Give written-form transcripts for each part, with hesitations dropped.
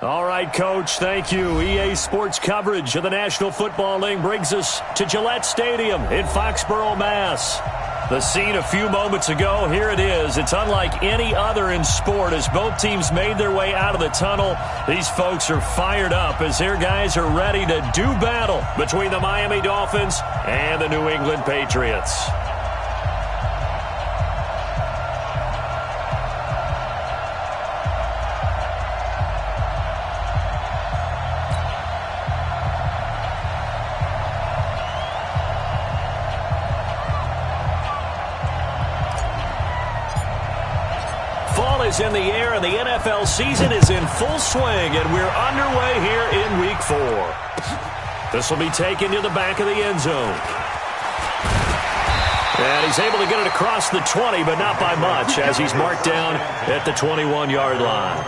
All right, Coach, thank you. EA Sports coverage of the National Football League brings us to Gillette Stadium in Foxborough, Mass. The scene a few moments ago, here it is. It's unlike any other in sport as both teams made their way out of the tunnel. These folks are fired up as their guys are ready to do battle between the Miami Dolphins and the New England Patriots. Fall is in the air, and the NFL season is in full swing, and we're underway here in Week 4. This will be taken to the back of the end zone. And he's able to get it across the 20, but not by much, as he's marked down at the 21-yard line.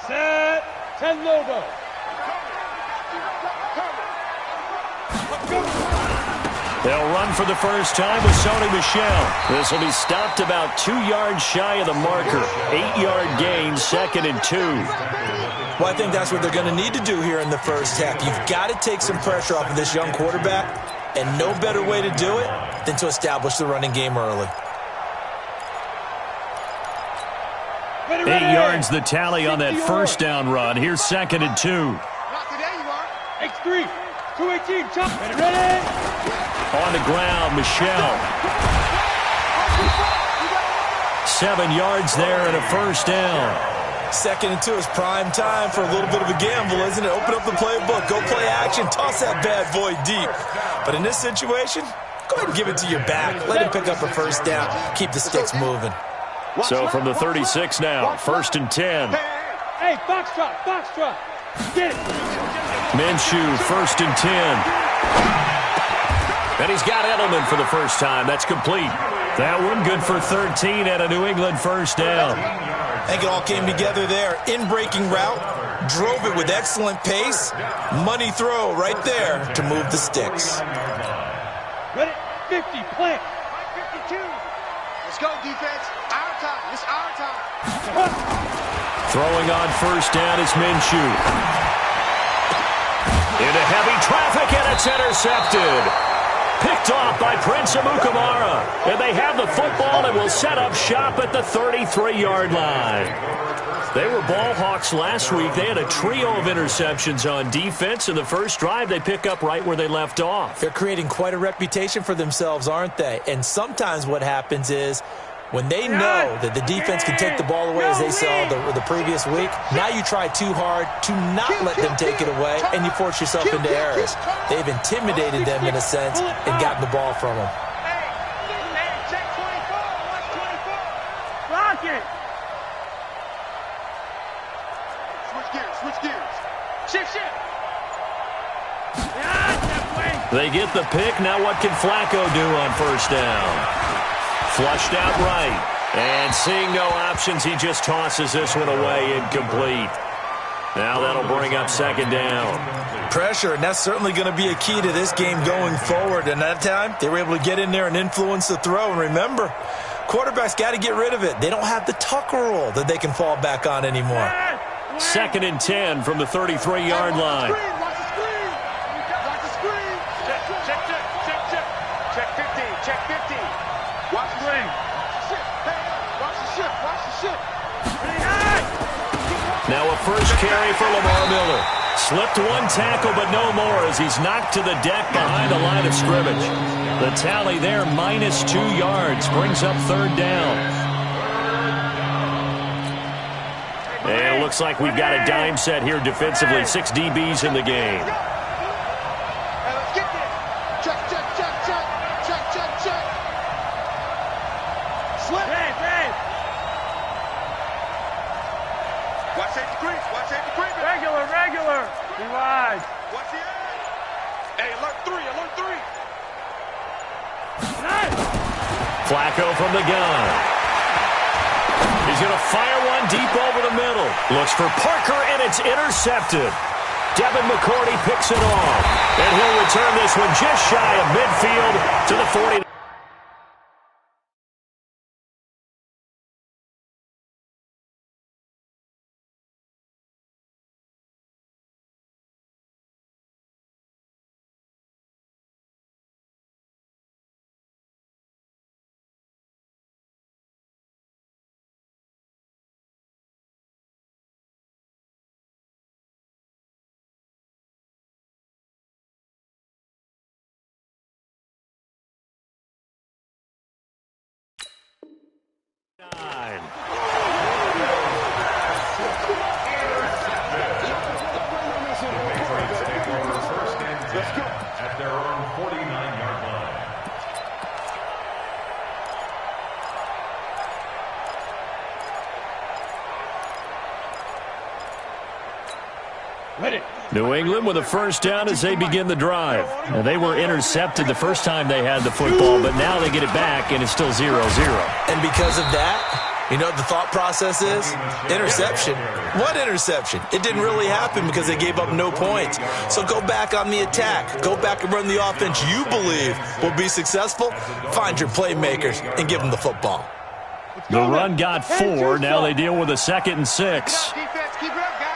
Set, 10 logo. They'll run for the first time with Sony Michel. This will be stopped about 2 yards shy of the marker. 8-yard gain, 2nd and 2. Well, I think that's what they're going to need to do here in the first half. You've got to take some pressure off of this young quarterback, and no better way to do it than to establish the running game early. 8 yards the tally on that first down run. Here's 2nd and 2. X3, 218, chop. Ready? On the ground, Michel. 7 yards there and a first down. 2nd and 2 is prime time for a little bit of a gamble, isn't it? Open up the playbook, go play action, toss that bad boy deep. But in this situation, go ahead and give it to your back. Let him pick up a first down. Keep the sticks moving. So from the 36 now, 1st and 10. Hey, Foxtrot. Get it. Minshew, 1st and 10. And he's got Edelman for the first time. That's complete. That one good for 13 and a New England first down. I think it all came together there. In-breaking route, drove it with excellent pace. Money throw right there to move the sticks. Ready? 50, plant. 52. Let's go, defense. Our time. It's our time. Throwing on first down is Minshew. Into heavy traffic, and it's intercepted. Picked off by Prince Amukamara. And they have the football and will set up shop at the 33-yard line. They were ball hawks last week. They had a trio of interceptions on defense. In the first drive, they pick up right where they left off. They're creating quite a reputation for themselves, aren't they? And sometimes what happens is when they know that the defense can take the ball away, as they saw the previous week, now you try too hard to not let them take it away, and you force yourself into errors. They've intimidated them in a sense and gotten the ball from them. Check 24. Watch 24. Block it. Switch gears. Shift. They get the pick. Now what can Flacco do on first down? Flushed out right. And seeing no options, he just tosses this one away, incomplete. Now that'll bring up 2nd down. Pressure, and that's certainly going to be a key to this game going forward. And that time, they were able to get in there and influence the throw. And remember, quarterbacks got to get rid of it. They don't have the Tucker rule that they can fall back on anymore. 2nd and 10 from the 33-yard line. Watch the screen. Check 50. Watch the ring. Watch the shift. Now a first carry for Lamar Miller. Slipped one tackle, but no more as he's knocked to the deck behind the line of scrimmage. The tally there, -2 yards, brings up third down. And it looks like we've got a dime set here defensively. 6 DBs in the game. Regular. Be wide. Watch the edge. Hey, alert 3. Nice. Flacco from the gun. He's going to fire one deep over the middle. Looks for Parker, and it's intercepted. Devin McCourty picks it off. And he'll return this one just shy of midfield to the 40. At their own 49-yard line. Ready. New England with a first down as they begin the drive. Now, they were intercepted the first time they had the football, but now they get it back, and it's still 0-0. And because of that, you know what the thought process is? Interception. What interception? It didn't really happen because they gave up no points. So go back on the attack. Go back and run the offense you believe will be successful. Find your playmakers and give them the football. The run got 4. Now they deal with a 2nd and 6. Defense, keep it up, guys.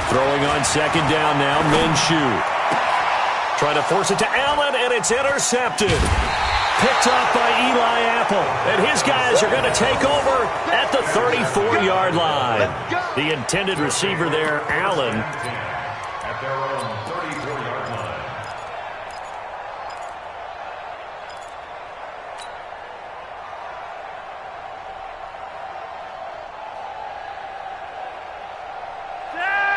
Throwing on 2nd down now, Minshew. Trying to force it to Allen, and it's intercepted. Picked off by Eli Apple. And his guys are going to take over at the 34-yard line. The intended receiver there, Allen. At their own 34-yard line.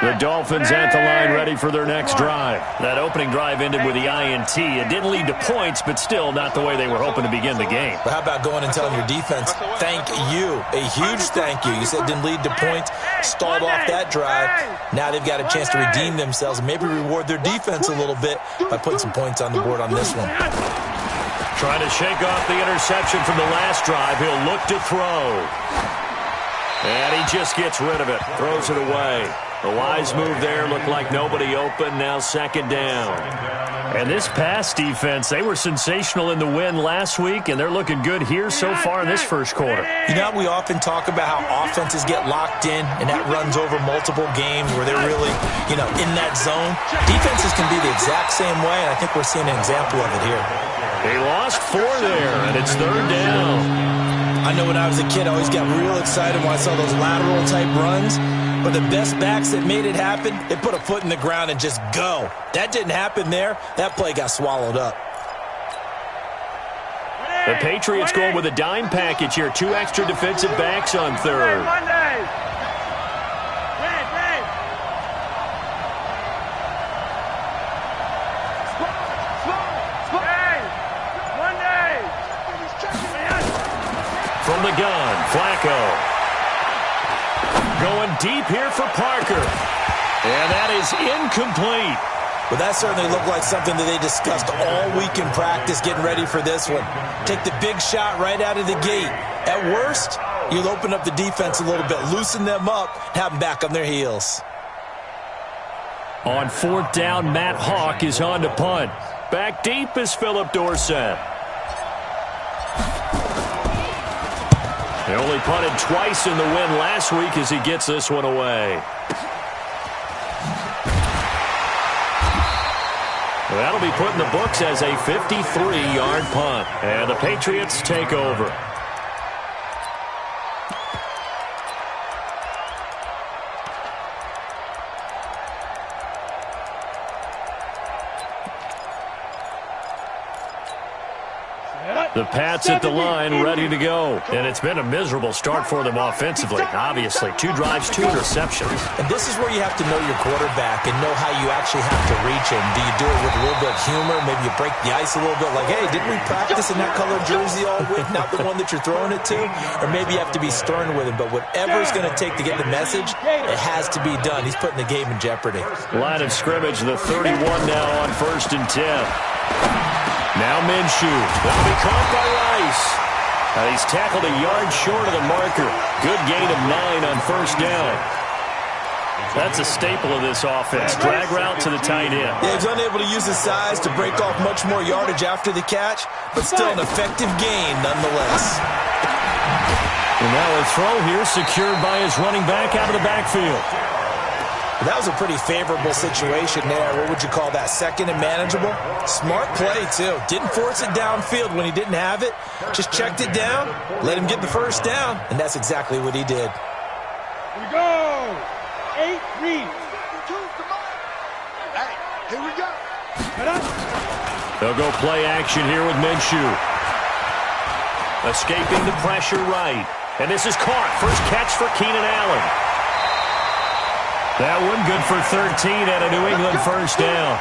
The Dolphins at the line ready for their next drive. That opening drive ended with the INT. It didn't lead to points, but still not the way they were hoping to begin the game. But how about going and telling your defense, thank you, a huge thank you. You said it didn't lead to points, stalled off that drive. Now they've got a chance to redeem themselves and maybe reward their defense a little bit by putting some points on the board on this one. Trying to shake off the interception from the last drive. He'll look to throw. And he just gets rid of it, throws it away. The wise move there, looked like nobody open, now 2nd down. And this pass defense, they were sensational in the win last week, and they're looking good here so far in this first quarter. You know, we often talk about how offenses get locked in, and that runs over multiple games where they're really, in that zone. Defenses can be the exact same way, and I think we're seeing an example of it here. They lost 4 there, and it's 3rd down. I know when I was a kid, I always got real excited when I saw those lateral-type runs. But the best backs that made it happen, they put a foot in the ground and just go. That didn't happen there. That play got swallowed up. The Patriots going with a dime package here. 2 extra defensive backs on 3rd. From the gun, Flacco. Going deep here for Parker. And that is incomplete. But that certainly looked like something that they discussed all week in practice getting ready for this one. Take the big shot right out of the gate. At worst, you'll open up the defense a little bit, loosen them up, have them back on their heels. On 4th down, Matt Hawk is on to punt. Back deep is Philip Dorsett. They only punted twice in the win last week as he gets this one away. Well, that'll be put in the books as a 53-yard punt. And the Patriots take over. The Pats at the line, ready to go. And it's been a miserable start for them offensively, obviously. 2 drives, 2 interceptions. And this is where you have to know your quarterback and know how you actually have to reach him. Do you do it with a little bit of humor? Maybe you break the ice a little bit, like, hey, didn't we practice in that colored jersey all week, not the one that you're throwing it to? Or maybe you have to be stern with him. But whatever it's going to take to get the message, it has to be done. He's putting the game in jeopardy. Line of scrimmage, the 31 now on 1st and 10. Now Minshew. That'll be caught by Rice. He's tackled a yard short of the marker. Good gain of 9 on 1st down. That's a staple of this offense. Drag route to the tight end. Yeah, he's unable to use his size to break off much more yardage after the catch, but still an effective gain nonetheless. And now a throw here secured by his running back out of the backfield. That was a pretty favorable situation there. What would you call that? Second and manageable? Smart play, too. Didn't force it downfield when he didn't have it. Just checked it down, let him get the 1st down, and that's exactly what he did. Here we go. 8 read. Hey, here we go. They'll go play action here with Minshew. Escaping the pressure right. And this is caught. First catch for Keenan Allen. That one good for 13 and a New England 1st down.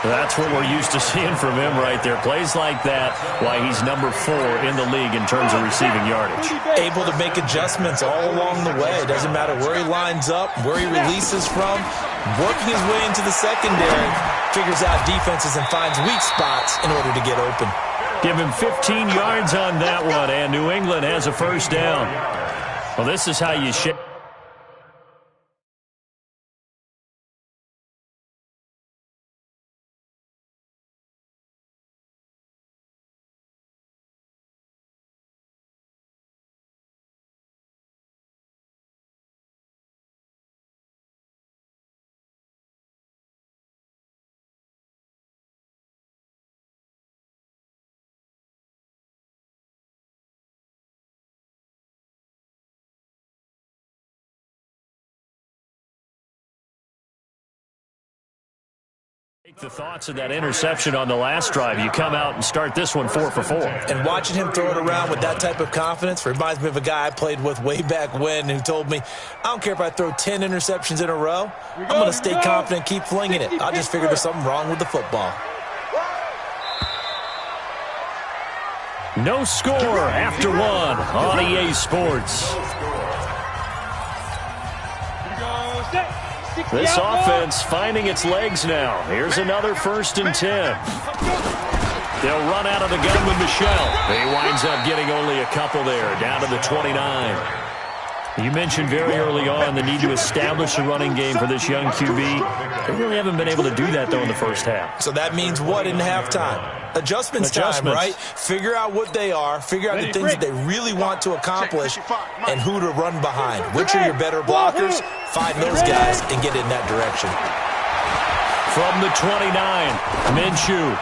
That's what we're used to seeing from him right there. Plays like that, why he's number 4 in the league in terms of receiving yardage. Able to make adjustments all along the way. Doesn't matter where he lines up, where he releases from. Working his way into the secondary, figures out defenses and finds weak spots in order to get open. Give him 15 yards on that one, and New England has a 1st down. Well, this is how you shake. Take the thoughts of that interception on the last drive. You come out and start this one 4 for 4. And watching him throw it around with that type of confidence reminds me of a guy I played with way back when who told me, I don't care if I throw 10 interceptions in a row. I'm going to stay confident, keep flinging it. I'll just figure there's something wrong with the football. No score after 1 on EA Sports. This offense finding its legs now. Here's another 1st and 10. They'll run out of the gun with Michelle. He winds up getting only a couple there, down to the 29. You mentioned very early on the need to establish a running game for this young QB. They really haven't been able to do that, though, in the 1st half. So that means what in halftime? Adjustments time, right? Figure out what they are, figure out the things that they really want to accomplish, and who to run behind. Which are your better blockers? Find those guys and get in that direction. From the 29, Minshew.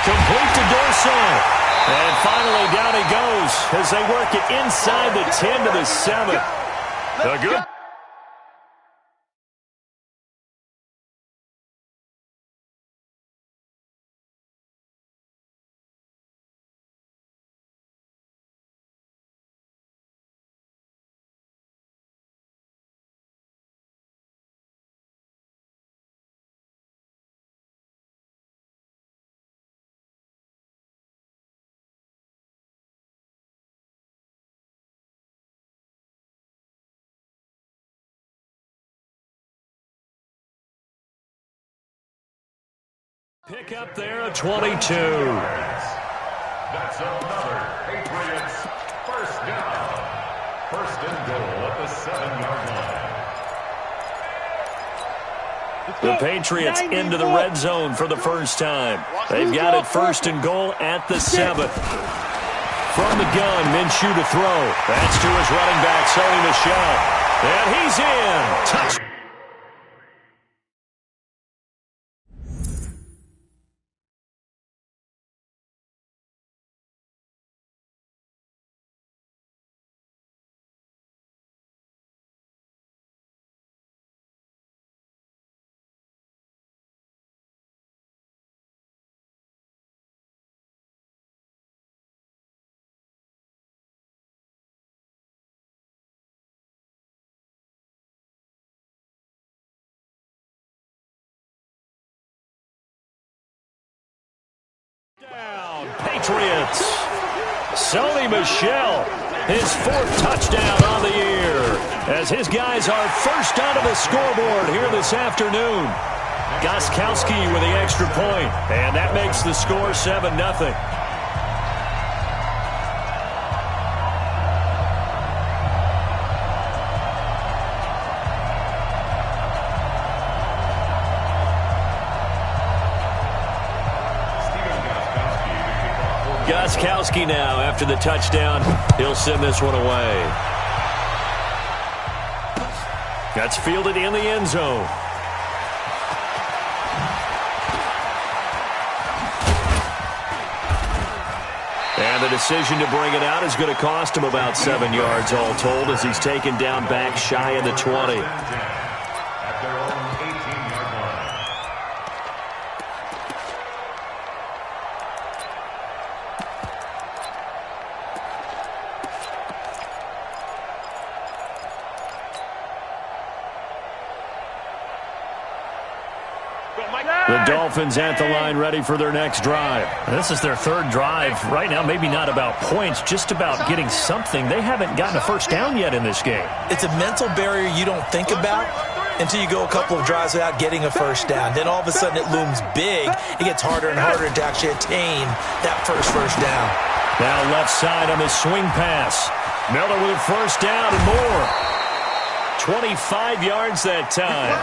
Complete to Dorsey. And finally, down he goes as they work it inside the 10 to the 7. The good. Pick up there at 22. That's another Patriots 1st down. 1st and goal at the 7-yard line. The Patriots into the red zone for the 1st time. They've got it 1st and goal at the 7. From the gun, Minshew to throw. That's to his running back, Sony Michel. And he's in. Touchdown. Patriots. Sony Michel, his 4th touchdown on the year, as his guys are first onto the scoreboard here this afternoon. Gostkowski with the extra point, and that makes the score 7-0. Gostkowski now after the touchdown. He'll send this one away. That's fielded in the end zone. And the decision to bring it out is going to cost him about 7 yards all told, as he's taken down back shy of the 20. At their own 18-yard line. The Dolphins at the line, ready for their next drive. This is their 3rd drive. Right now, maybe not about points, just about getting something. They haven't gotten a first down yet in this game. It's a mental barrier you don't think about until you go a couple of drives without getting a first down. Then all of a sudden it looms big. It gets harder and harder to actually attain that first down. Now left side on the swing pass. Miller with a first down and more. 25 yards that time.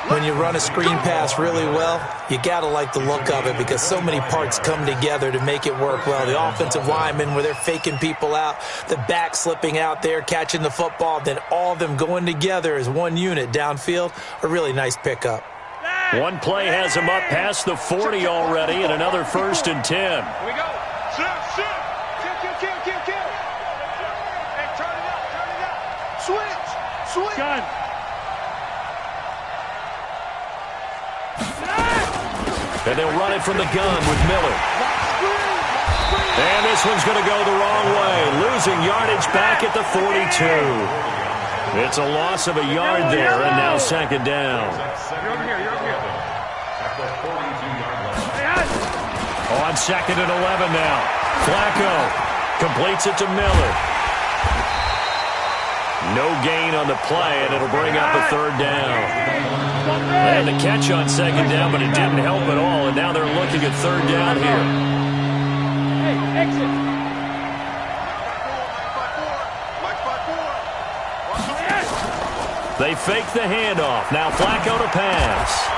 When you run a screen pass really well, you got to like the look of it because so many parts come together to make it work well. The offensive linemen, where they're faking people out, the back slipping out there, catching the football, then all of them going together as one unit downfield. A really nice pickup. One play has him up past the 40 already, and another 1st and 10. Here we go. Shoot. Kill. Hey, turn it up. Switch. Gun. And they'll run it from the gun with Miller. And this one's going to go the wrong way, losing yardage back at the 42. It's a loss of a yard there, and now 2nd down. You're over here. At the 42-yard line. On 2nd and 11 now. Flacco completes it to Miller. No gain on the play, and it'll bring up a 3rd down. They had the catch on 2nd down, but it didn't help at all, and now they're looking at 3rd down here. Hey, exit. They fake the handoff. Now Flacco to pass.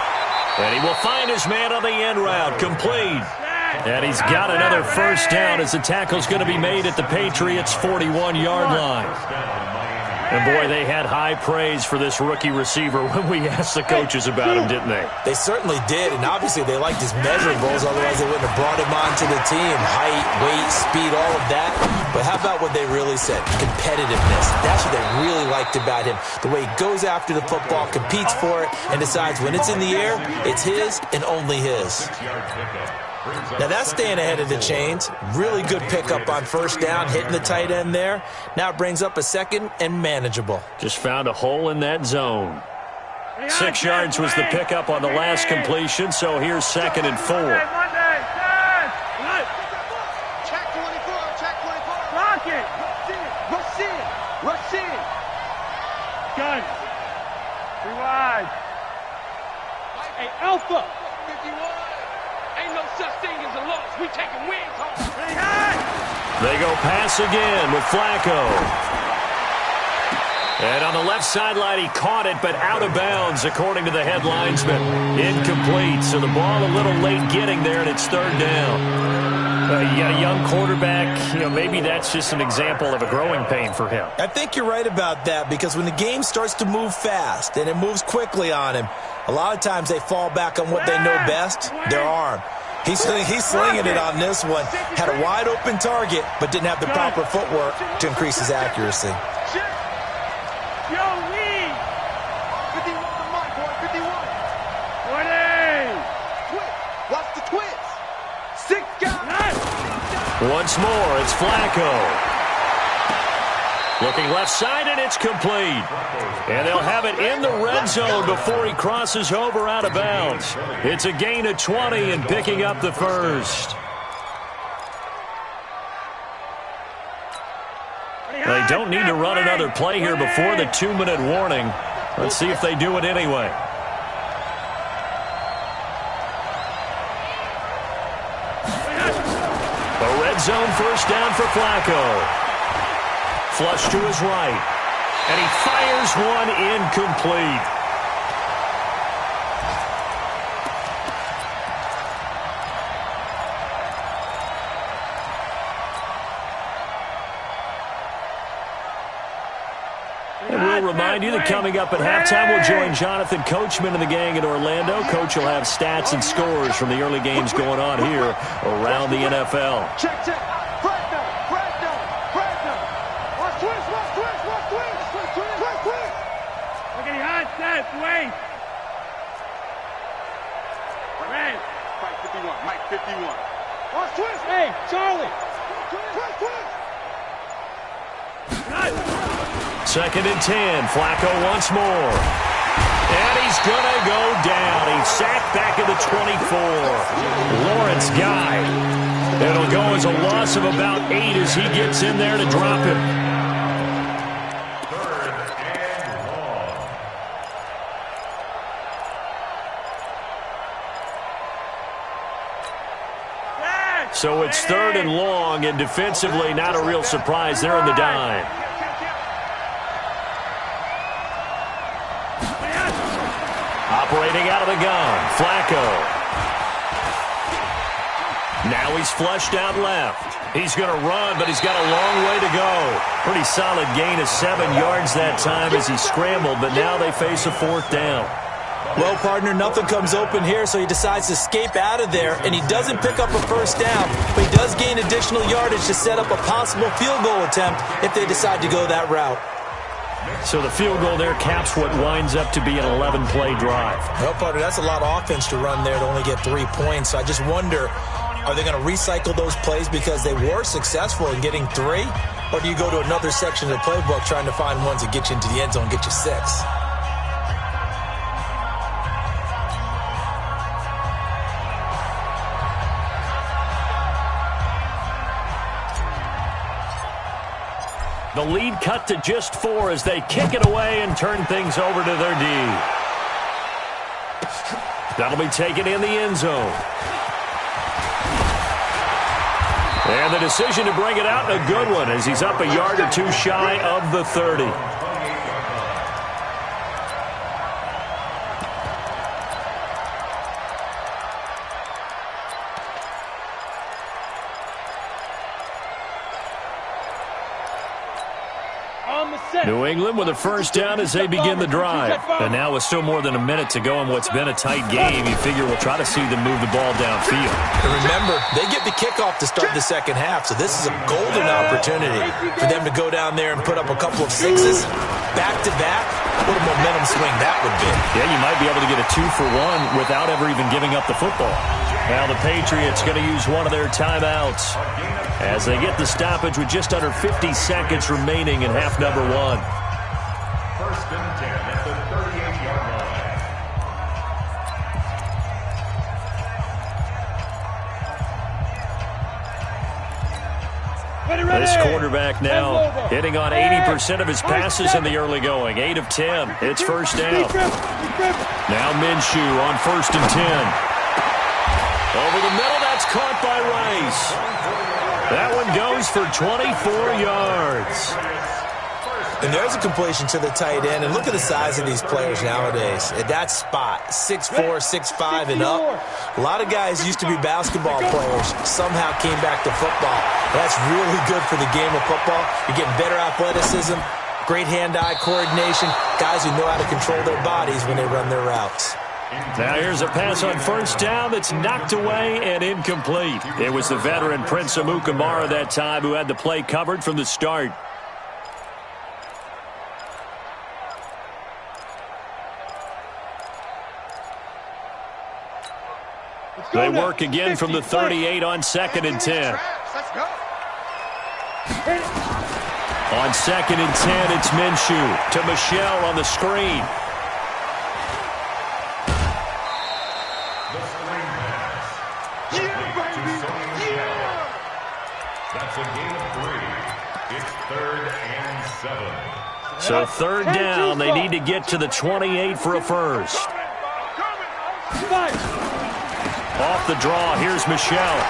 And he will find his man on the end route. Complete. And he's got another first down as the tackle's going to be made at the Patriots' 41-yard line. And, boy, they had high praise for this rookie receiver when we asked the coaches about him, didn't they? They certainly did, and obviously they liked his measurables, otherwise they wouldn't have brought him onto the team. Height, weight, speed, all of that. But how about what they really said? Competitiveness. That's what they really liked about him. The way he goes after the football, competes for it, and decides when it's in the air, it's his and only his. Now that's staying ahead of the chains. Really good pickup on first down, hitting the tight end there. Now it brings up a 2nd and manageable. Just found a hole in that zone. 6 yards was the pickup on the last completion, so here's 2nd and 4. Check 24. Lock it. Rush in. Gun. 3 wide. Hey, Alpha. 51. Ain't no such thing as a loss. We taking wins home. They go pass again with Flacco. And on the left sideline, he caught it, but out of bounds, according to the head linesman. Incomplete, so the ball a little late getting there, and it's 3rd down. You got a young quarterback, maybe that's just an example of a growing pain for him. I think you're right about that, because when the game starts to move fast and it moves quickly on him, a lot of times they fall back on what they know best, their arm. He's slinging it on this one. Had a wide open target, but didn't have the proper footwork to increase his accuracy. Yo, lead. 51 on my boy. 51. 20. Watch the twist. 6 guys. Once more, it's Flacco. Looking left side, and it's complete. And they'll have it in the red zone before he crosses over out of bounds. It's a gain of 20 and picking up the first. don't need to run another play here before the 2-minute warning. Let's see if they do it anyway. A red zone first down for Flacco. Flush to his right. And he fires one incomplete. And we'll remind you that coming up at halftime, we'll join Jonathan Coachman and the gang in Orlando. Coach will have stats and scores from the early games going on here around the NFL. Check, check. Breakdown. Watch twist. Okay, hot, set, wait. Red. Mike 51. Watch twist. Hey, Charlie. Twist. Second and 10. Flacco once more. And he's going to go down. He's sacked back at the 24. Lawrence Guy. It'll go as a loss of about 8 as he gets in there to drop him. Third and long. So it's third and long, and defensively not a real surprise. They're in the dime. Operating out of the gun, Flacco. Now he's flushed out left. He's going to run, but he's got a long way to go. Pretty solid gain of 7 yards that time as he scrambled, but now they face a fourth down. Well, partner, nothing comes open here, so he decides to escape out of there, and he doesn't pick up a first down, but he does gain additional yardage to set up a possible field goal attempt if they decide to go that route. So the field goal there caps what winds up to be an 11-play drive. Well, partner, that's a lot of offense to run there to only get 3 points. So I just wonder, are they going to recycle those plays because they were successful in getting 3? Or do you go to another section of the playbook trying to find ones that get you into the end zone and get you 6? The lead cut to just 4 as they kick it away and turn things over to their D. That'll be taken in the end zone. And the decision to bring it out, a good one, as he's up a yard or 2 shy of the 30. New England with a first down as they begin the drive. And now with still more than a minute to go in what's been a tight game, you figure we'll try to see them move the ball downfield. And remember, they get the kickoff to start the second half, so this is a golden opportunity for them to go down there and put up a couple of 6s back-to-back. What a momentum swing that would be. Yeah, you might be able to get a 2-for-1 without ever even giving up the football. Now the Patriots going to use one of their timeouts as they get the stoppage with just under 50 seconds remaining in half number 1. First and 10 at the 38-yard line. This quarterback now hitting on 80% of his passes in the early going. 8 of 10. It's first down. Now Minshew on first and 10. Over the middle, that's caught by Rice. That one goes for 24 yards. And there's a completion to the tight end. And look at the size of these players nowadays. At that spot, 6'4", 6'5", and up. A lot of guys used to be basketball players, somehow came back to football. That's really good for the game of football. You're getting better athleticism, great hand-eye coordination, guys who know how to control their bodies when they run their routes. Now here's a pass on first down that's knocked away and incomplete. It was the veteran Prince Amukamara that time who had the play covered from the start. They work again from the 38 on second and 10. Let's go. On second and 10, it's Minshew to Michel on the screen. The screen pass. Yeah, baby. Yeah. That's a gain of 3. It's 3rd and 7. So 3rd down, they need to get to the 28 for a first. Off the draw, here's Michelle.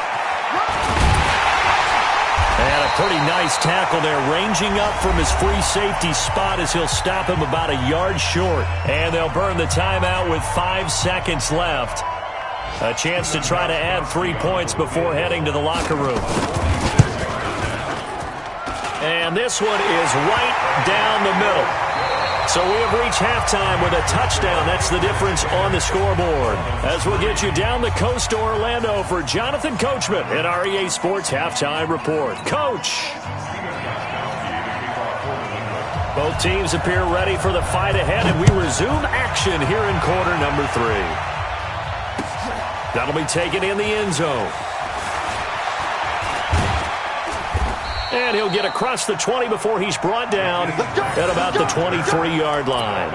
And a pretty nice tackle there, ranging up from his free safety spot as he'll stop him about a yard short. And they'll burn the timeout with 5 seconds left. A chance to try to add 3 points before heading to the locker room. And this one is right down the middle. So we have reached halftime with a touchdown. That's the difference on the scoreboard. As we'll get you down the coast to Orlando for Jonathan Coachman at our EA Sports Halftime Report. Coach! Both teams appear ready for the fight ahead, and we resume action here in quarter number 3. That'll be taken in the end zone. And he'll get across the 20 before he's brought down at about the 23-yard line.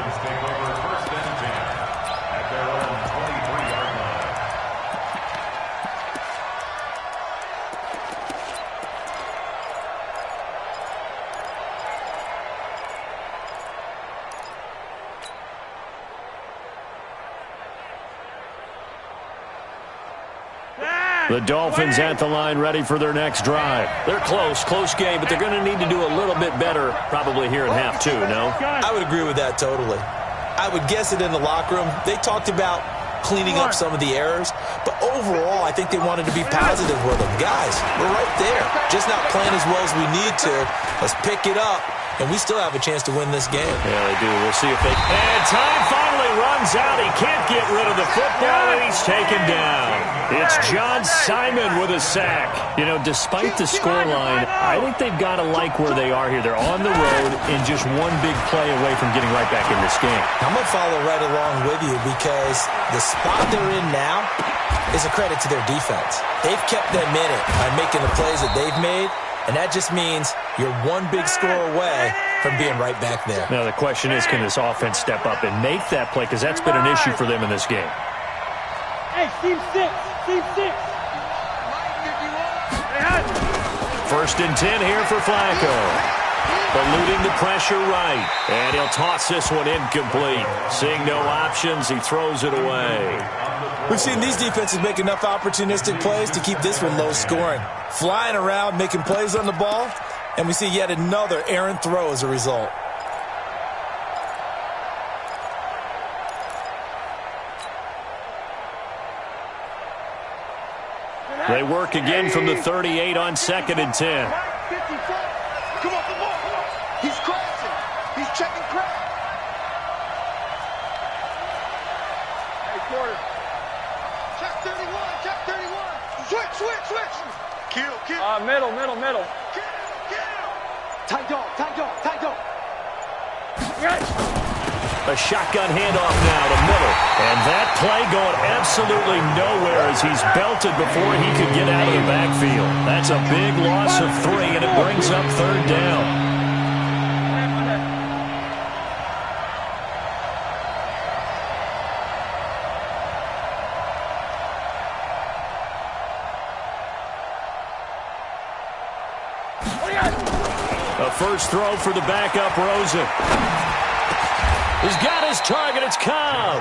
The Dolphins at the line, ready for their next drive. They're close game, but they're going to need to do a little bit better probably here in half 2, no? I would agree with that totally. I would guess it in the locker room. They talked about cleaning up some of the errors, but overall, I think they wanted to be positive with them. Guys, we're right there, just not playing as well as we need to. Let's pick it up, and we still have a chance to win this game. Yeah, they do. We'll see if they... And time finally runs out. He can't get rid of the football, and he's taken down. It's John Simon with a sack. You know, despite the scoreline, I think they've got to like where they are here. They're on the road and just one big play away from getting right back in this game. I'm going to follow right along with you because the spot they're in now is a credit to their defense. They've kept them in it by making the plays that they've made, and that just means you're one big score away from being right back there. Now, the question is, can this offense step up and make that play? Because that's been an issue for them in this game. Hey, team 6. Team 6. First and 10 here for Flacco. Eluding the pressure right. And he'll toss this one incomplete. Seeing no options, he throws it away. We've seen these defenses make enough opportunistic plays to keep this one low scoring. Flying around, making plays on the ball, and we see yet another errant throw as a result. They work again from the 38 on 2nd and 10. Come on, come on. He's crashing. He's checking crash. Hey, quarter. Check 31, check 31. Switch. Kill. Middle. Kill. Tight dog. A shotgun handoff now to Miller. And that play going absolutely nowhere as he's belted before he could get out of the backfield. That's a big loss of 3, and it brings up 3rd down. A first throw for the backup, Rosen. He's got his target. It's Cobb.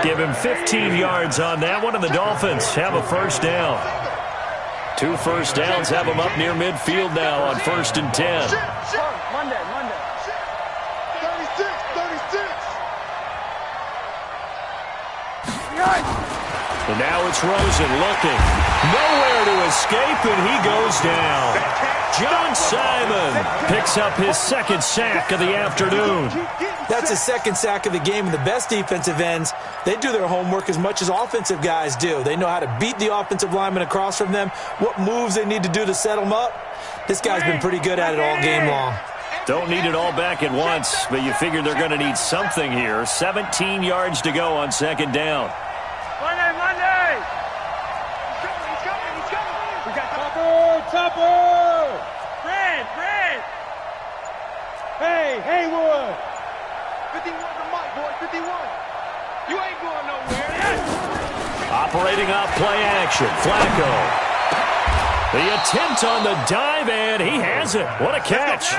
Give him 15 yards on that one, and the Dolphins have a first down. 2 first downs have them up near midfield now on 1st and 10. Monday. 36. And now it's Rosen looking. Nowhere to escape, and he goes down. John Simon picks up his 2nd sack of the afternoon. That's his 2nd sack of the game, and the best defensive ends, they do their homework as much as offensive guys do. They know how to beat the offensive lineman across from them, what moves they need to do to set them up. This guy's been pretty good at it all game long. Don't need it all back at once, but you figure they're going to need something here. 17 yards to go on 2nd down. Monday. He's coming. We got Tupper. Fred. Hey, Haywood. 51 to Mike, boy. 51. You ain't going nowhere. Operating off play action. Flacco. The attempt on the dive, and he has it. What a catch.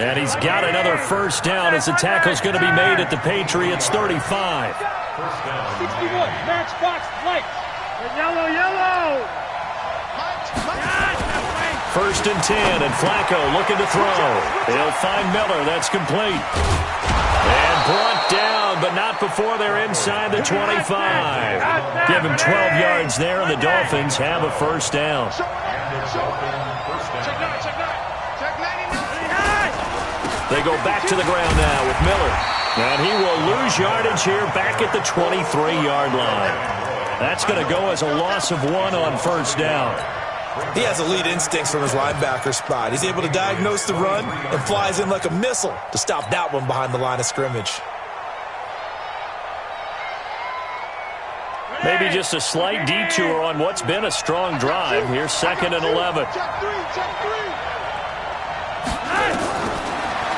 And he's got another first down as the tackle's going to be made at the Patriots' 35. 61, match box, lights. Yellow, yellow. First and 10, and Flacco looking to throw. He'll find Miller. That's complete. And brought down, but not before they're inside the 25. Give him 12 yards there, and the Dolphins have a first down. They go back to the ground now with Miller. And he will lose yardage here back at the 23-yard line. That's going to go as a loss of 1 on first down. He has elite instincts from his linebacker spot. He's able to diagnose the run and flies in like a missile to stop that one behind the line of scrimmage. Maybe just a slight detour on what's been a strong drive. Here's 2nd and 11.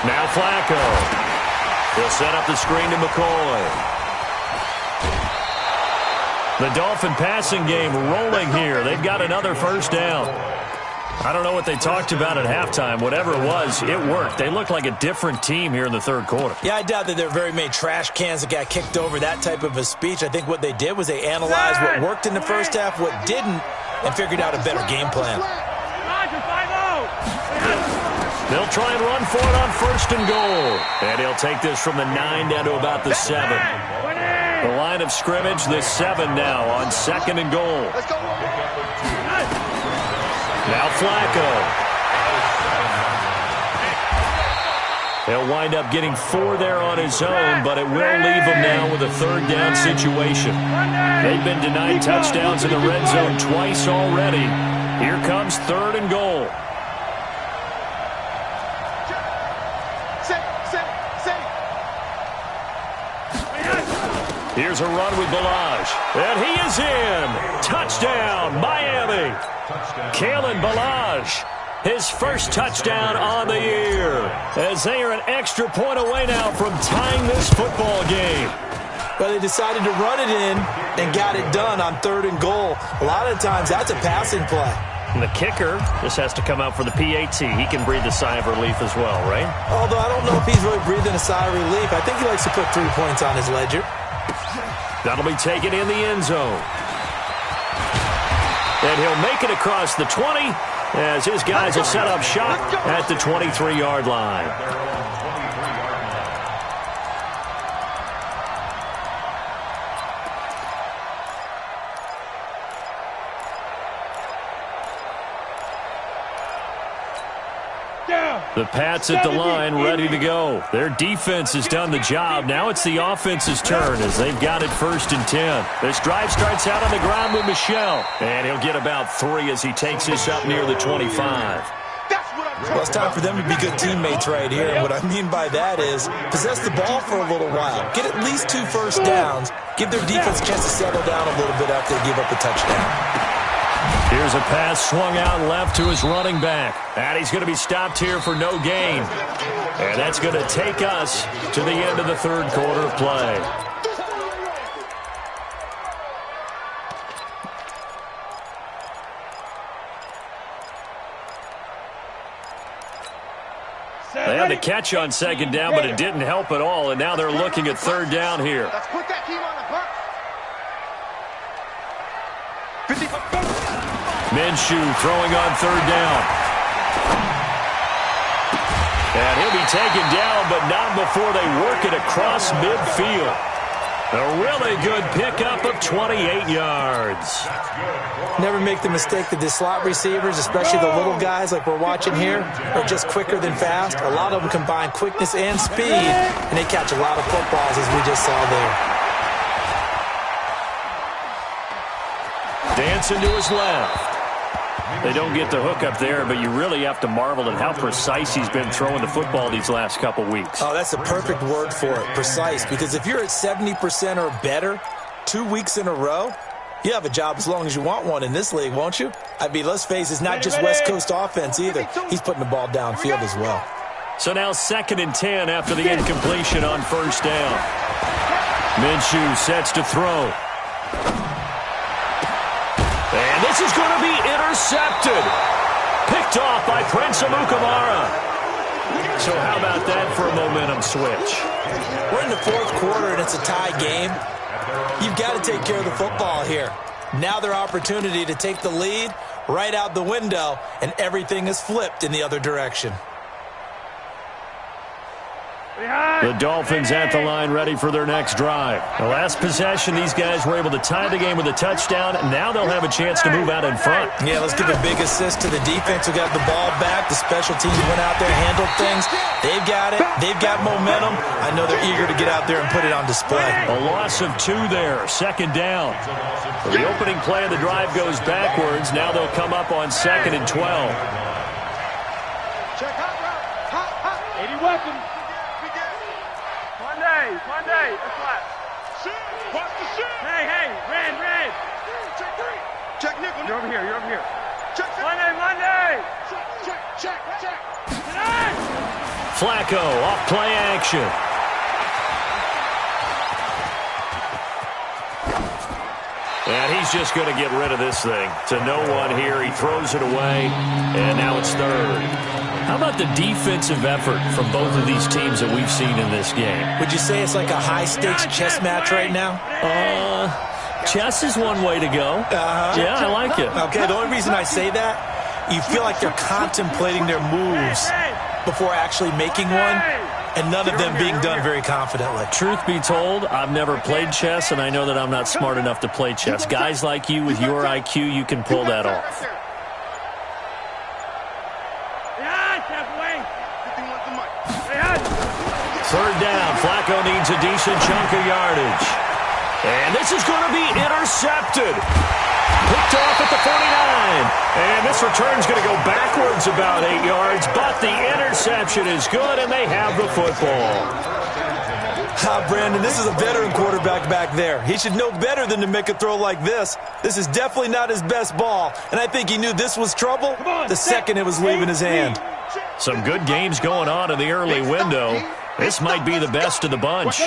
Now Flacco. He'll set up the screen to McCoy. The Dolphin passing game rolling here. They've got another first down. I don't know what they talked about at halftime. Whatever it was, it worked. They looked like a different team here in the third quarter. Yeah, I doubt that there are very many trash cans that got kicked over, that type of a speech. I think what they did was they analyzed what worked in the first half, what didn't, and figured out a better game plan. They'll try and run for it on first and goal. And he'll take this from the 9 down to about the 7. The line of scrimmage, the 7 now on 2nd and goal. Now Flacco. He'll wind up getting 4 there on his own, but it will leave him now with a 3rd down situation. They've been denied touchdowns in the red zone twice already. Here comes 3rd and goal. Here's a run with Balaj. And he is in. Touchdown, Miami. Kalen Balaj, his first touchdown on the year, as they are an extra point away now from tying this football game. Well, they decided to run it in and got it done on 3rd and goal. A lot of times, that's a passing play. And the kicker just has to come out for the PAT. He can breathe a sigh of relief as well, right? Although I don't know if he's really breathing a sigh of relief. I think he likes to put 3 points on his ledger. That'll be taken in the end zone. And he'll make it across the 20 as his guys will set up shop at the 23-yard line. The Pats at the line, ready to go. Their defense has done the job. Now it's the offense's turn as they've got it 1st and 10. This drive starts out on the ground with Michel. And he'll get about 3 as he takes this up near the 25. Well, it's time for them to be good teammates right here. And what I mean by that is possess the ball for a little while. Get at least 2 first downs. Give their defense a chance to settle down a little bit after they give up the touchdown. Here's a pass swung out left to his running back. And he's going to be stopped here for no gain. And that's going to take us to the end of the 3rd quarter of play. They had the catch on 2nd down, but it didn't help at all. And now they're looking at 3rd down here. Let's put that team on the bus. Minshew throwing on 3rd down. And he'll be taken down, but not before they work it across midfield. A really good pickup of 28 yards. Never make the mistake that the slot receivers, especially the little guys like we're watching here, are just quicker than fast. A lot of them combine quickness and speed, and they catch a lot of footballs, as we just saw there. Dancing to his left. They don't get the hook up there, but you really have to marvel at how precise he's been throwing the football these last couple weeks. Oh, that's the perfect word for it, precise, because if you're at 70% or better 2 weeks in a row, you have a job as long as you want one in this league, won't you? I mean, let's face it, it's not just West Coast offense either. He's putting the ball downfield as well. So now 2nd and 10 after the incompletion on 1st down. Minshew sets to throw. And this is going to be intercepted. Picked off by Prince Amukamara. So how about that for a momentum switch? We're in the fourth quarter, and it's a tie game. You've got to take care of the football here. Now their opportunity to take the lead right out the window, and everything is flipped in the other direction. The Dolphins at the line ready for their next drive. The last possession, these guys were able to tie the game with a touchdown. Now they'll have a chance to move out in front. Yeah, let's give a big assist to the defense who got the ball back. The special teams went out there, handled things. They've got it. They've got momentum. I know they're eager to get out there and put it on display. A loss of 2 there. Second down. The opening play of the drive goes backwards. Now they'll come up on 2nd and 12. Check hot route. Hot. 80 weapons. Monday, that's right. Watch the shit. Hey, red. Check nickel. You're over here. Check. Monday. Check. Flacco off play action. And he's just going to get rid of this thing. To no one here. He throws it away, and now it's 3rd. How about the defensive effort from both of these teams that we've seen in this game? Would you say it's like a high-stakes chess match right now? Chess is one way to go. Yeah, I like it. Okay, the only reason I say that, you feel like they're contemplating their moves before actually making one, and none of them being done very confidently. Truth be told, I've never played chess, and I know that I'm not smart enough to play chess. Guys like you with your IQ, you can pull that off. Third down. Flacco needs a decent chunk of yardage. And this is going to be intercepted. Picked off at the 49. And this return's going to go backwards about 8 yards, but the interception is good, and they have the football. Brandon, this is a veteran quarterback back there. He should know better than to make a throw like this. This is definitely not his best ball, and I think he knew this was trouble the second it was leaving his hand. Some good games going on in the early window. This might be the best of the bunch.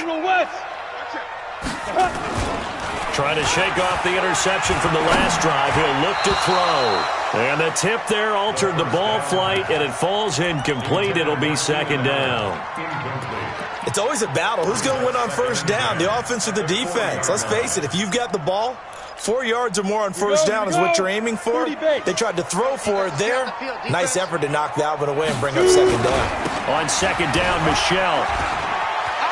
Trying to shake off the interception from the last drive. He'll look to throw. And the tip there altered the ball flight, and it falls incomplete. It'll be 2nd down. It's always a battle. Who's going to win on first down, the offense or the defense? Let's face it, if you've got the ball, 4 yards or more on first down is what you're aiming for. They tried to throw for it there. Nice effort to knock that one away and bring up 2nd down. On 2nd down, Michelle.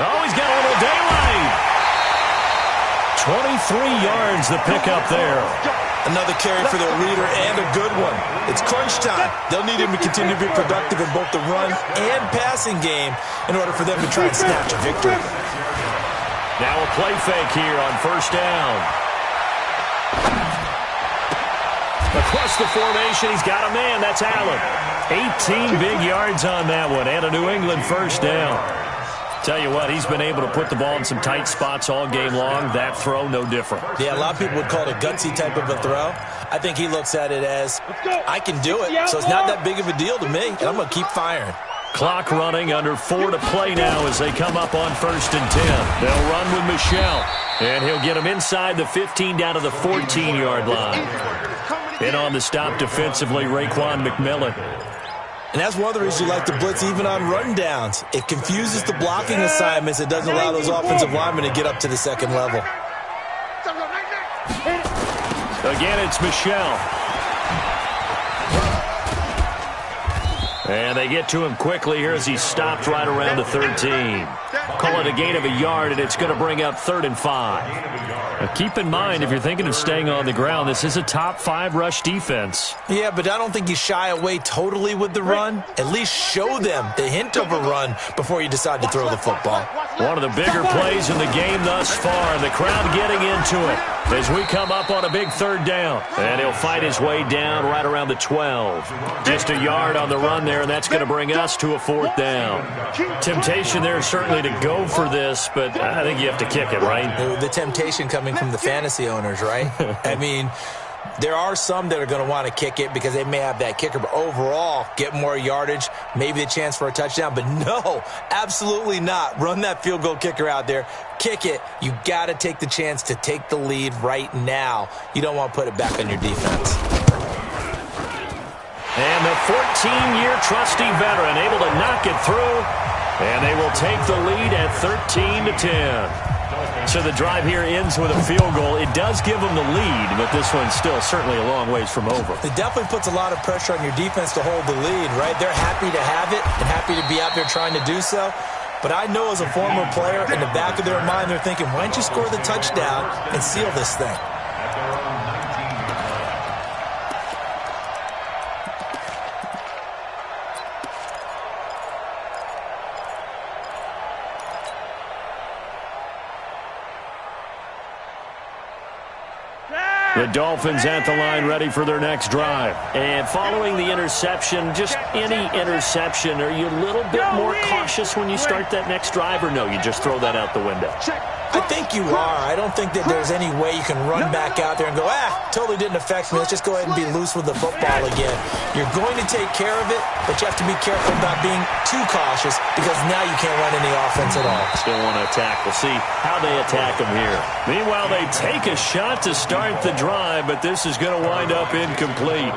Oh, he's got a little daylight. 23 yards the pickup there. Another carry for their leader and a good one. It's crunch time. They'll need him to continue to be productive in both the run and passing game in order for them to try and snatch a victory. Now a play fake here on first down. Across the formation, he's got a man. That's Allen. 18 big yards on that one, and a New England first down. Tell you what, he's been able to put the ball in some tight spots all game long. That throw, no different. Yeah, a lot of people would call it a gutsy type of a throw. I think he looks at it as, I can do it, so it's not that big of a deal to me, and I'm going to keep firing. Clock running, under 4 to play now as they come up on 1st and 10. They'll run with Michelle, and he'll get him inside the 15 down to the 14-yard line. In on the stop defensively, Raekwon McMillan. And that's one of the reasons you like to blitz even on run downs. It confuses the blocking assignments. It doesn't allow those offensive linemen to get up to the 2nd level. Again, it's Michelle. And they get to him quickly here as he's stopped right around the 13. Call it a gain of a yard, and it's going to bring up 3rd and 5. Now keep in mind, if you're thinking of staying on the ground, this is a top 5 rush defense. Yeah, but I don't think you shy away totally with the run. At least show them the hint of a run before you decide to throw the football. One of the bigger plays in the game thus far. The crowd getting into it as we come up on a big 3rd down. And he'll fight his way down right around the 12. Just a yard on the run there, and that's going to bring us to a 4th down. Temptation there certainly to go for this, but I think you have to kick it, right? The temptation coming from the fantasy owners, right? I mean, there are some that are going to want to kick it because they may have that kicker, but overall, get more yardage, maybe a chance for a touchdown. But no, absolutely not. Run that field goal kicker out there. Kick it. You got to take the chance to take the lead right now. You don't want to put it back on your defense. And the 14-year trusty veteran able to knock it through. And they will take the lead at 13-10. So the drive here ends with a field goal. It does give them the lead, but this one's still certainly a long ways from over. It definitely puts a lot of pressure on your defense to hold the lead, right? They're happy to have it and happy to be out there trying to do so. But I know as a former player, in the back of their mind, they're thinking, why don't you score the touchdown and seal this thing? The Dolphins at the line ready for their next drive. And following the interception, just any interception, are you a little bit more cautious when you start that next drive, or no, you just throw that out the window? I think you are. I don't think that there's any way you can run back out there and go, totally didn't affect me. Let's just go ahead and be loose with the football again. You're going to take care of it, but you have to be careful about being too cautious because now you can't run any offense at all. Still want to attack. We'll see how they attack them here. Meanwhile, they take a shot to start the drive, but this is going to wind up incomplete.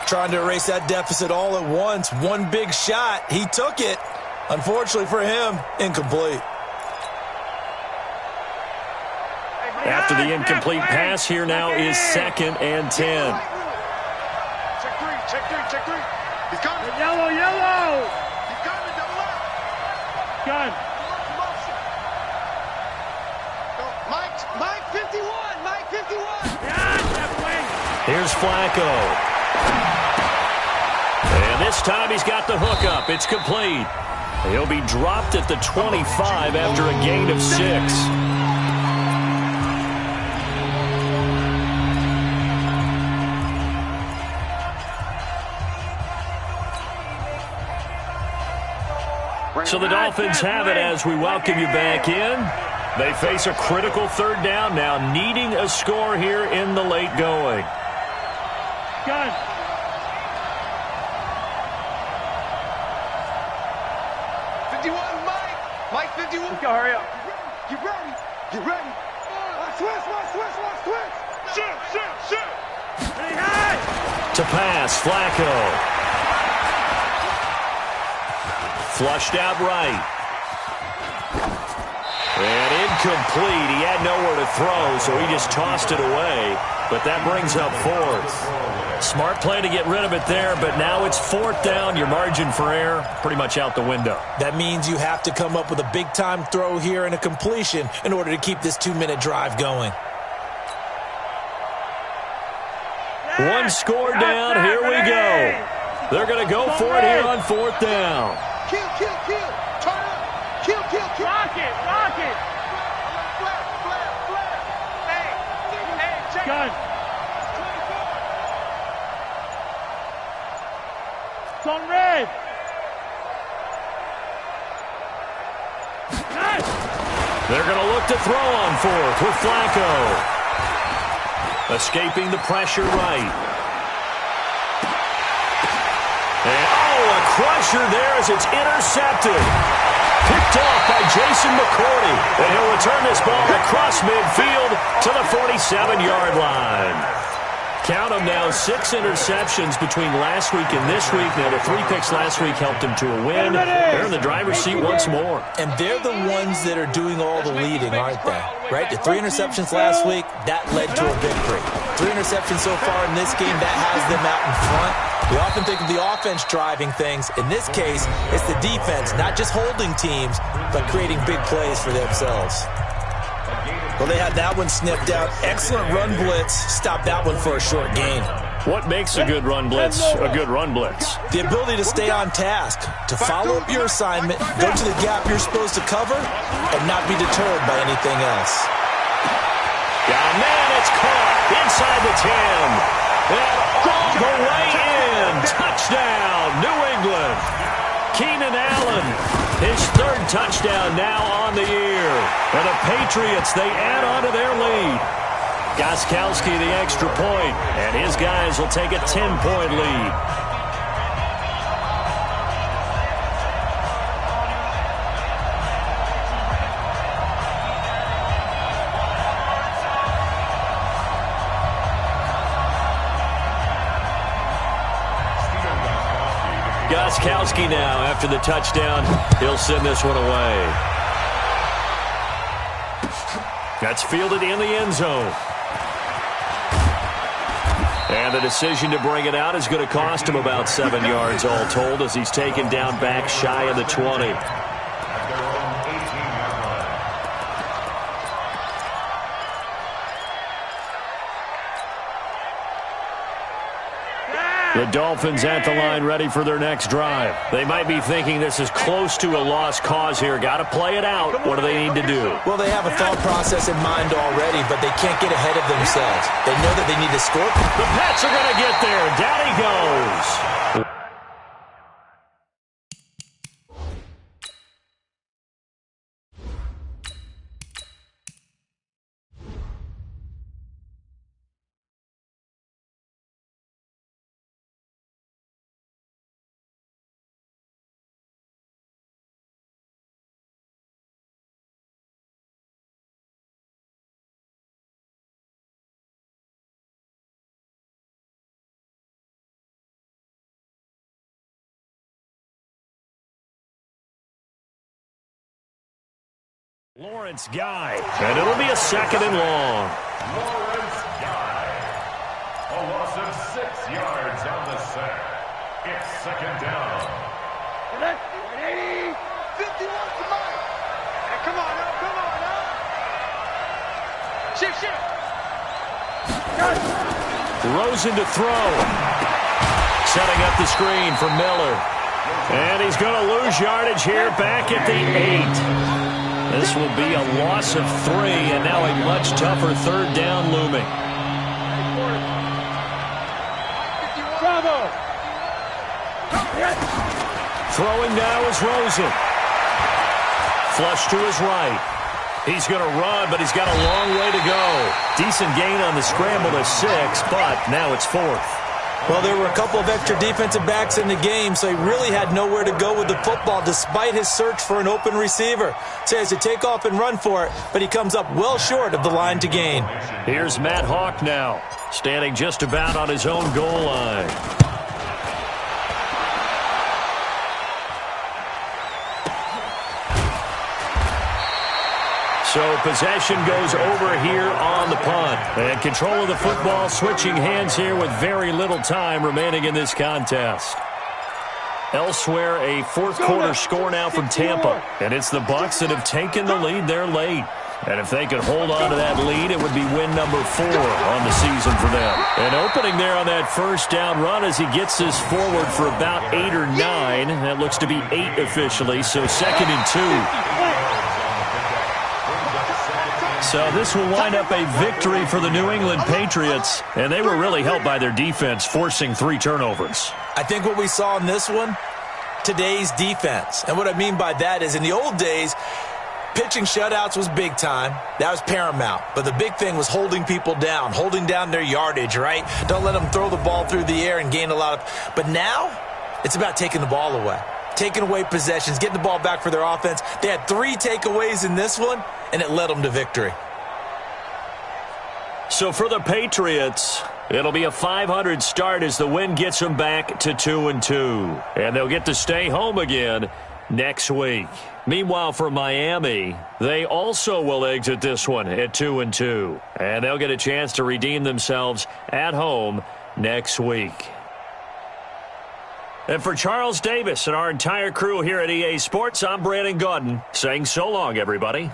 Trying to erase that deficit all at once. One big shot. He took it. Unfortunately for him, incomplete. After the incomplete pass, here now is 2nd and 10. Check three, check three, check three. He's coming. Yellow, yellow. He's coming, double up. Gun. Mike 51, Mike 51. Here's Flacco. And this time he's got the hook up. It's complete. He'll be dropped at the 25 after a gain of 6. So the Dolphins have it as we welcome you back in. They face a critical 3rd down now, needing a score here in the late going. Gun. Mike 51. Let's go, hurry up. You ready? You ready? Switch. Shoot. Hey! To pass, Flacco. Flushed out right. And incomplete. He had nowhere to throw, so he just tossed it away. But that brings up 4th. Smart play to get rid of it there, but now it's 4th down. Your margin for error pretty much out the window. That means you have to come up with a big-time throw here and a completion in order to keep this 2-minute drive going. One score down. Here we go. They're going to go for it here on 4th down. Kill. Turn up. Kill. Rock it. Flare. Hey, check. Gun. It's on red. Nice. They're going to look to throw on 4th with Flacco. Escaping the pressure right. And, a crusher there as it's intercepted. Picked off by Jason McCourty. And he'll return this ball across midfield to the 47-yard line. Count them now, 6 interceptions between last week and this week. Now, the 3 picks last week helped them to a win. They're in the driver's seat once more. And they're the ones that are doing all the leading, aren't they? Right? The 3 interceptions last week, that led to a victory. 3 interceptions so far in this game, that has them out in front. We often think of the offense driving things. In this case, it's the defense, not just holding teams, but creating big plays for themselves. Well, they had that one snipped out. Excellent run blitz. Stopped that one for a short gain. What makes a good run blitz a good run blitz? The ability to stay on task, to follow up your assignment, go to the gap you're supposed to cover, and not be deterred by anything else. Yeah, man, it's caught inside the 10. And all the way in. Touchdown, New England. Keenan Allen, his 3rd touchdown now on the year. And the Patriots, they add on to their lead. Gostkowski the extra point, and his guys will take a 10-point lead. Gostkowski now after the touchdown. He'll send this one away. That's fielded in the end zone. And the decision to bring it out is going to cost him about 7 yards all told as he's taken down back shy of the 20. The Dolphins at the line ready for their next drive. They might be thinking this is close to a lost cause here. Got to play it out. What do they need to do? Well, they have a thought process in mind already, but they can't get ahead of themselves. They know that they need to score. The Pats are going to get there. Down he goes. Lawrence Guy, and it'll be a 2nd and long. Lawrence Guy. A loss of 6 yards on the sack. It's 2nd down. Ready? 51 to mine. Hey, come on now, come on now. Shift. Rosen to throw. Setting up the screen for Miller. And he's going to lose yardage here back at the 8. This will be a loss of 3, and now a much tougher 3rd down looming. Bravo. Throwing now is Rosen. Flush to his right. He's going to run, but he's got a long way to go. Decent gain on the scramble to 6, but now it's 4th. Well, there were a couple of extra defensive backs in the game, so he really had nowhere to go with the football despite his search for an open receiver. So he has to take off and run for it, but he comes up well short of the line to gain. Here's Matt Hawk now, standing just about on his own goal line. So possession goes over here on the punt. And control of the football, switching hands here with very little time remaining in this contest. Elsewhere, a 4th quarter score now from Tampa. And it's the Bucs that have taken the lead there late. And if they could hold on to that lead, it would be win number 4 on the season for them. And opening there on that 1st down run as he gets this forward for about 8 or 9. That looks to be 8 officially, so 2nd and 2. So this will wind up a victory for the New England Patriots, and they were really helped by their defense, forcing 3 turnovers. I think what we saw in this one, today's defense. And what I mean by that is in the old days, pitching shutouts was big time. That was paramount. But the big thing was holding people down, holding down their yardage, right? Don't let them throw the ball through the air and gain a lot of... But now, it's about taking the ball away. Taking away possessions, getting the ball back for their offense. They had 3 takeaways in this one, and it led them to victory. So for the Patriots, it'll be a 500 start as the win gets them back to 2-2. And they'll get to stay home again next week. Meanwhile, for Miami, they also will exit this one at 2-2. And they'll get a chance to redeem themselves at home next week. And for Charles Davis and our entire crew here at EA Sports, I'm Brandon Gaudin saying so long, everybody.